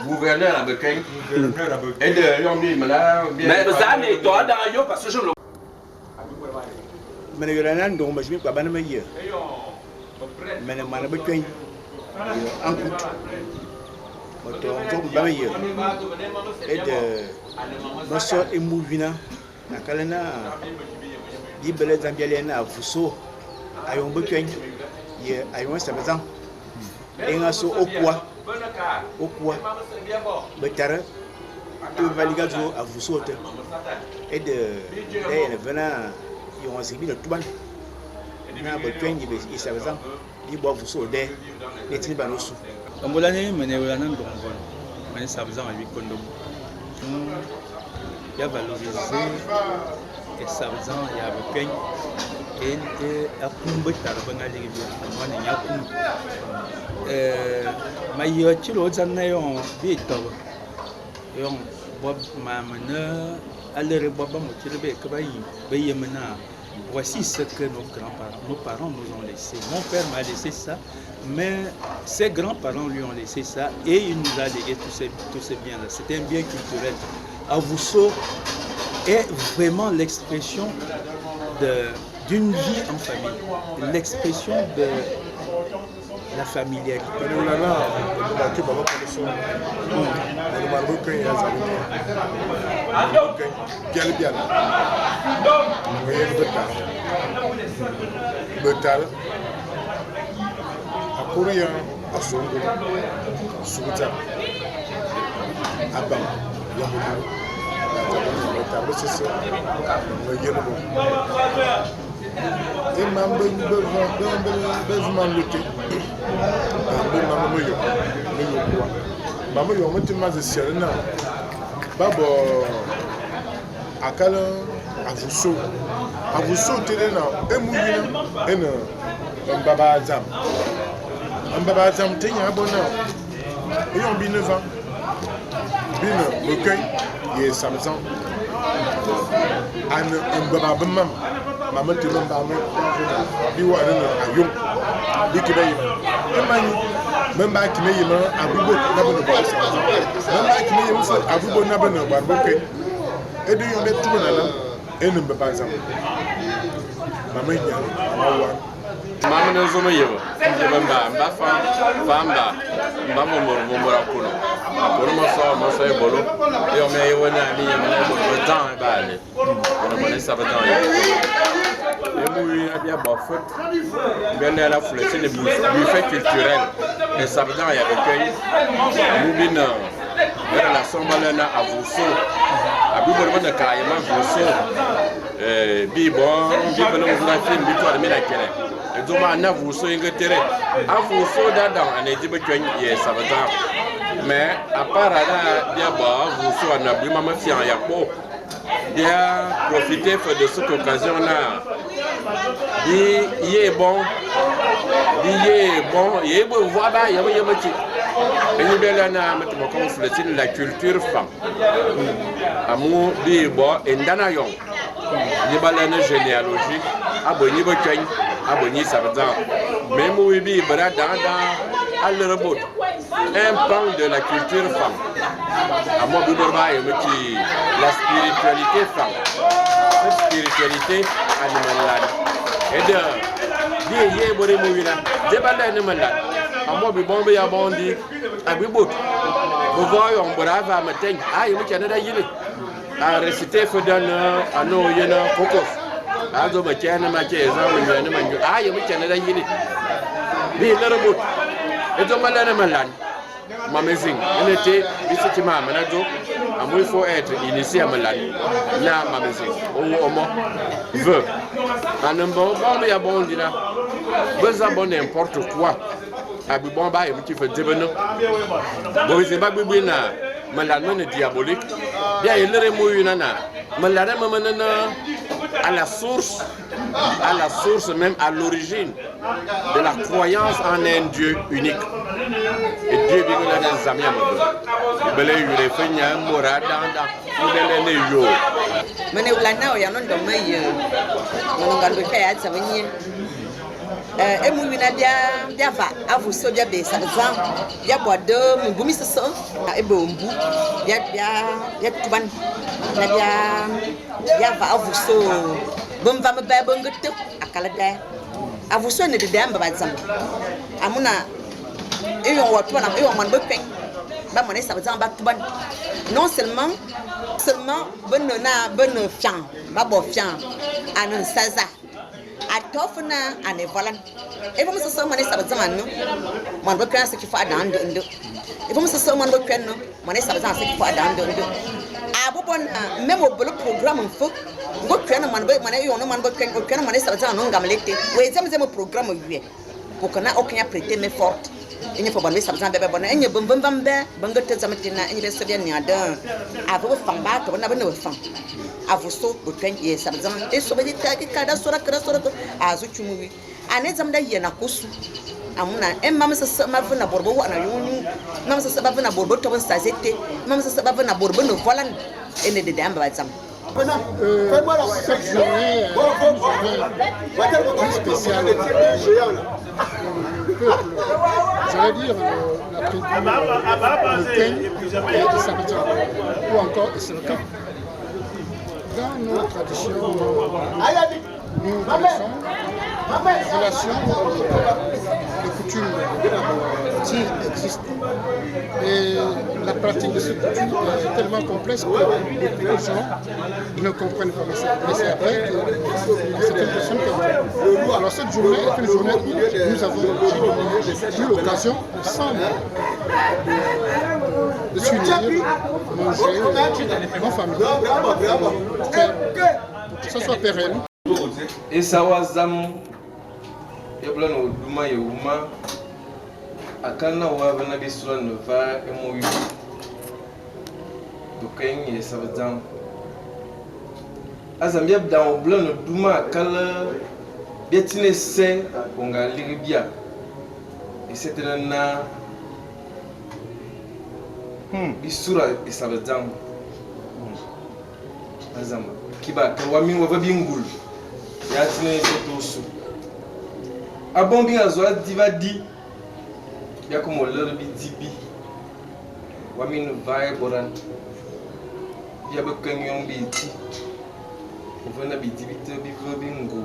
Gouverneur à Bequin. Et de Yombi, mais ça n'est toi dans yo parce que je le. Mais il y a un an, je ne sais pas si je mais je ne sais pas si et de Maso et Mouvina, la Kalana, Libele Zambialena, Fuso, Ayon Bequin, Ayon Samazan, et un saut au quoi, Betara, tout Valigazo à Fuso, et de Vena, ils ont suivi le Touban. Na Bequin, il Samazan, il boit Fuso, des Tibanosu. En Bolane, Menéolana, mais ça faisait un 8 condos. Il y a valorisé et ça faisait il y a Bequin et à Kumbe Tarbangali, moi il y a Kumbe. Mais il y a toujours autre naïon, vite. Et on boit ma meneur, aller boire mon tiré, que voici ce que nos parents nous ont laissé. Mon père m'a laissé ça, mais ses grands-parents lui ont laissé ça et il nous a légué tous ces biens-là. C'était un bien culturel. Avousso est vraiment l'expression d'une vie en famille, l'expression de la familiarité. Korea asongo suta abam yamudu ta bosese ngayelo imam bezman lutte mamu yo mutima zeserna babo akala avuso telena emuyina ena mbaba azam Mbaba Azam tenya abona ayant 9 ans bin recueil et Samson an Mbaba bamam maman te mbaba bi wa na ayom bi ke bayi emani memba kime yima abubo na bono ba Samson memba kime yima fa abubo na bono ba recueil e de yon be tubo na la en Mbaba Azam maman nya mawa Maman nous sommes hier. Mba famba mba kuno. Kuno maso bolo. Et on met yona ni yona le temps et balé. On connaît ça dans et oui bien bon foot. Bien la foule c'est le buffet culturel. Et ça veut dire il y a recueil. Moubina vers la sombalena à Vusso. À Bibolman de Kayama Vusso. Bibon, Bibolon vous la film victoire de Ménakele. Et donc, on a vu ça, on a vu dans un édible qui est ça va. Mais à part là, il y a vous ça, on a vu maman fier en Yapo. Il a profité de cette occasion-là. Il est bon, il est bon, voilà, il y a un petit. Et nous avons la culture femme. Amour, bibo, et Danayon. Nous avons une généalogie. Abonné, abonné, ça veut dire. Même où il y a un pan de la culture femme. À moi, la spiritualité femme. Cette spiritualité animale. Et de moi, je suis abondi. Abibut. Vous voyez, on brave à matin. Ah, il y a récité Fodana, à nos yéna, Kokos. Azo Machana Maché, Zaman, ah, you can let you. Be a little bit. It's a Malan. Mamazing, and it is a Timam, and I do. I'm with for it in the same Malan. Now, Mamazing, oh, more. Verb. And then Bombay Abondina. Was a bon n'importe quoi. Abu Bomba et petit fait Debeno. Bon, c'est pas Bubina, Malan diabolique. Bien, il est mouillana. Malan à la source même à l'origine de la croyance en un Dieu unique. Et Dieu dit que nous avons des amis à nous. Il y a eu des fêtes, il y a un morade dans le yo. Mais nous l'avons eu, il y a un homme qui a été Emuina dia va avuso dia be sabzan dia boade mugumi sese ebombu dia tuban na dia va avuso bomva mba bongote akala da avuso ne de amba bazam amuna eyon wato na eyon man bepen ba mone sabzan ba tuban non seulement bonne fian ba bo fian anan saza atofna ane volan e vamos se somar nessa bazan no man bo kan se ki fa dan ndo e vamos se somar bo kan no man nessa bazan se ki fa dan ndo abobon memo bolo programme fo go kan man bo man e yo no man bo kan man nessa bazan no ngamelete we zem programme wie pour que na okanya prêter main forte il faut bonne sabzan bebe bonne enye bam bangote zamatina enye be sobia ni adan abo famba to na bana fam avuso botwen ye sabzan e sobedi ta ki kada sora ko azu chumuwi ane zamda ye na kosu amuna emma masa mavuna borbo wana yunu mama sasa bavuna borbo to ban sazete mama sasa bavuna borbo no volan ene de amba bazam. Cette journée est une spéciale peuple, j'allais dire la tribu, le Ken et Sabidjan, ou encore Esselka. Dans nos traditions, nous connaissons les relations, les coutumes qui existent. Et la pratique de cette coutume est tellement complexe que beaucoup de gens ne comprennent pas. Mais c'est vrai que c'est une question que... Alors cette journée est une journée où nous avons eu l'occasion ensemble de s'unir, manger en famille, pour que ça soit pérenne. Et ça was Yablano Duma Yuma Akana Wavana Bisula Nova MOU Dukain et Savazan Azambiab dans Blanc Duma Kala Biatine Se Onga Liribia et c'était un Bisura et Savazan Azama Kiba Kawami Wavabingul Yatine Sotosu Abombi azwa divadi ya como lor bi dibi wamin vai boran ya be kanyon bi ti ovena bi dibi te bi bingo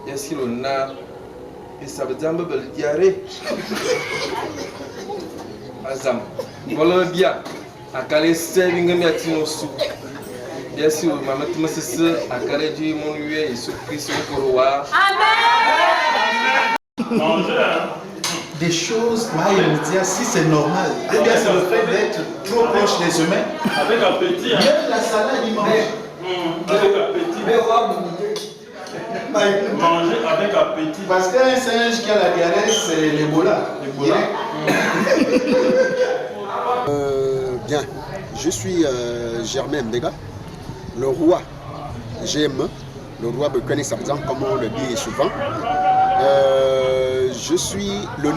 ya silo na isabzamba bel diare azam bolo dia akale saving mi atino su bien sûr maman tu me sais akale du mon yue et sur Christ au roi amen. Des choses, là, il me dit si c'est normal. Ou bien c'est le fait d'être trop proche des humains. Avec appétit. Même la salade, il mange. Avec appétit. Manger avec appétit. Parce qu'un singe qui a la diarrhée, c'est l'Ebola. Bien, je suis Germain Mbega, le roi GM, le roi Bekane Sabzan, comme on le dit souvent. Je suis le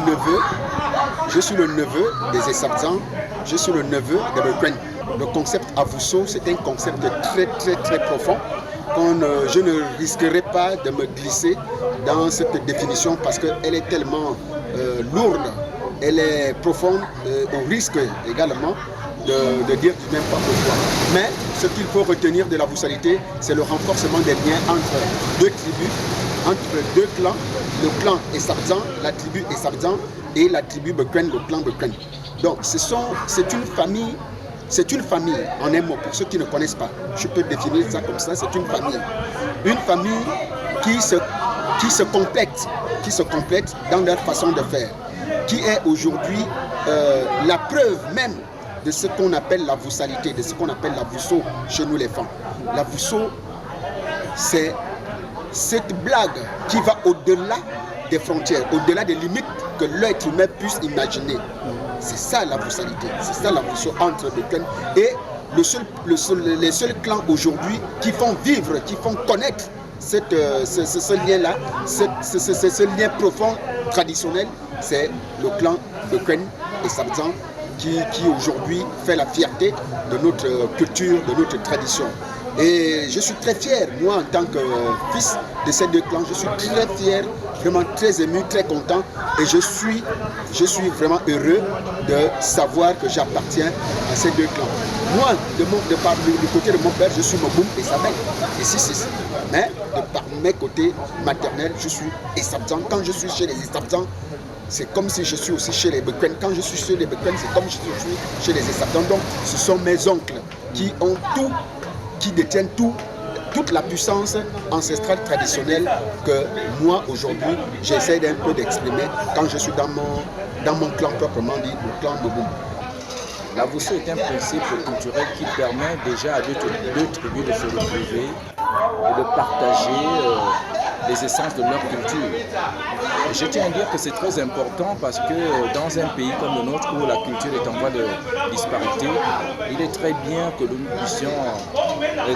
neveu des Essabzans, je suis le neveu de Bekane. Le concept Avuso, c'est un concept très profond. Je ne risquerai pas de me glisser dans cette définition parce qu'elle est tellement lourde, elle est profonde, au risque également de dire n'importe quoi. Mais ce qu'il faut retenir de la voussalité, c'est le renforcement des liens entre deux tribus, entre deux clans, le clan Essabzan, la tribu Essabzan et la tribu Bekane, le clan Bekane. Donc c'est une famille. C'est une famille, en un mot, pour ceux qui ne connaissent pas. Je peux définir ça comme ça, c'est une famille. Une famille qui se complète dans leur façon de faire, qui est aujourd'hui la preuve même de ce qu'on appelle la voussalité, de ce qu'on appelle la Vusso chez nous les femmes. La Vusso, c'est cette blague qui va au-delà des frontières, au-delà des limites que l'être humain puisse imaginer. C'est ça la voussalité, c'est ça la Vusso entre Bekane et les seuls clans aujourd'hui qui font vivre, qui font connaître ce lien-là, ce lien profond, traditionnel, c'est le clan Bekane et Sabzan qui aujourd'hui fait la fierté de notre culture, de notre tradition. Et je suis très fier, moi en tant que fils de ces deux clans, je suis très fier, vraiment très ému, très content. Et je suis vraiment heureux de savoir que j'appartiens à ces deux clans. Moi, du côté de mon père, je suis Moboum et Sabel, et Sissis. Mais de par mes côtés maternels, je suis Essabzan. Quand je suis chez les Essabzan, c'est comme si je suis aussi chez les Bekwen. Quand je suis chez les Bekwen, c'est comme si je suis chez les Essabzan. Donc, ce sont mes oncles qui ont tout, qui détiennent toute la puissance ancestrale traditionnelle que moi, aujourd'hui, j'essaie d'un peu d'exprimer quand je suis dans mon clan proprement dit, le clan Moboum. La Vusso est un principe culturel qui permet déjà à deux tribus de se retrouver et de partager les essences de leur culture. Et je tiens à dire que c'est très important parce que dans un pays comme le nôtre où la culture est en voie de disparition, il est très bien que nous puissions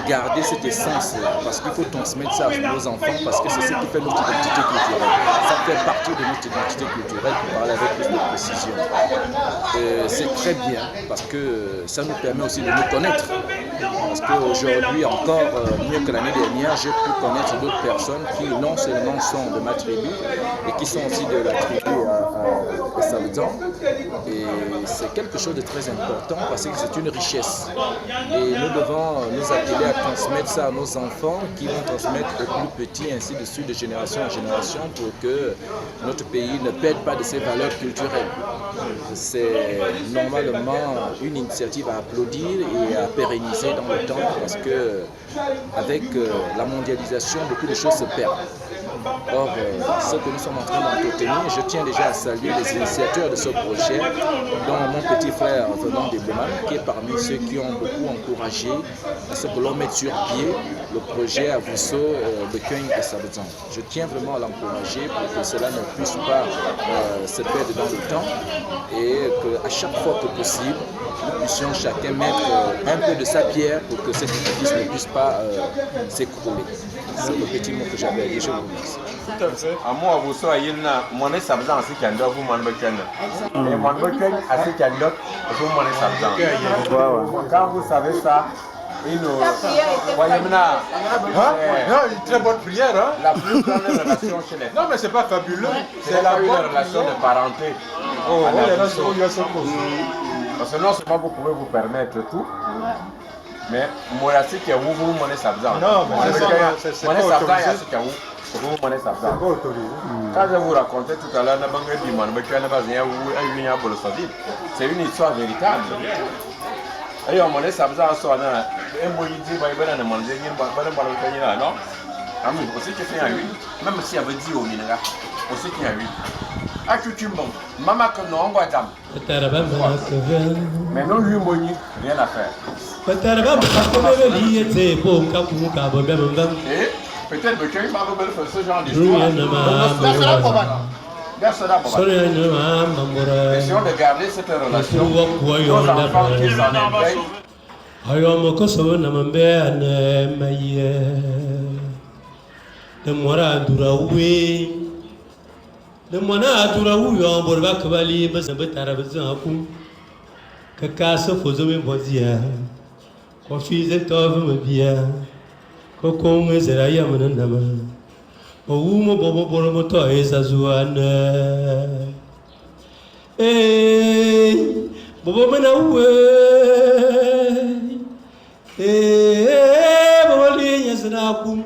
garder cette essence-là parce qu'il faut transmettre ça à nos enfants parce que c'est ce qui fait notre identité culturelle. Ça fait partie de notre identité culturelle pour parler avec plus de précision. C'est très bien parce que ça nous permet aussi de nous connaître. Parce qu'aujourd'hui encore, mieux que l'année dernière, j'ai pu connaître d'autres personnes qui non seulement sont de ma tribu et qui sont aussi de la tribu à Sabzan. Et c'est quelque chose de très important parce que c'est une richesse. Et nous devons nous atteler à transmettre ça à nos enfants qui vont transmettre aux plus petits, ainsi de suite, de génération en génération pour que notre pays ne perde pas de ses valeurs culturelles. C'est normalement une initiative à applaudir et à pérenniser dans le temps parce que avec la mondialisation, beaucoup de choses se perdent. Or, ce que nous sommes en train d'entretenir, je tiens déjà à saluer les initiateurs de ce projet, dont mon petit frère venant des Bouman, qui est parmi ceux qui ont beaucoup encouragé à ce que l'on mette sur pied le projet à Vusso, Bekwen et Sabzan. Je tiens vraiment à l'encourager pour que cela ne puisse pas se perdre dans le temps et qu'à chaque fois que possible, nous puissions chacun mettre un peu de sa pierre pour que cet édifice ne puisse pas s'écrouler. C'est le petit mot que j'avais à dire. Je vous remercie. Tout à fait. À moi, vous soyez là, mon Sabzan, c'est qu'il y a vous, mon Bekwen. Et mon Bekwen, c'est qu'il y a vous, mon Sabzan. Quand vous savez ça, voyez maintenant, une très bonne prière. Hein? La plus grande relation chez les Non, mais c'est pas fabuleux. C'est la relation de parenté. Parce que non seulement vous pouvez vous permettre tout, mais moi aussi qui vous vous monnaie Sabzan. Non, mais c'est pas autorisé. Quand je vous racontais tout à l'heure, c'est une histoire véritable. Et on m'a dit Sabzan à soi, et moi il dit, ben on manger, non. Aussi qui fait un 8, même si elle veut dire au minera, aussi qui a 8. Ah, tu bon, maman comme non, on va dame. Mais non, lui, rien à faire. Et peut-être que tu vas faire ce genre d'histoire. Essayons de garder cette relation. Nos enfants qui s'en éveillent. de mwana atura huyo borba kabali basa betara bezan kum kaka so fozo me bozia ko fize tove me bia ko ko ngezera ya manana ma o umo bobo boromo to esa zuana bobo mana uwe bobo linya sana kum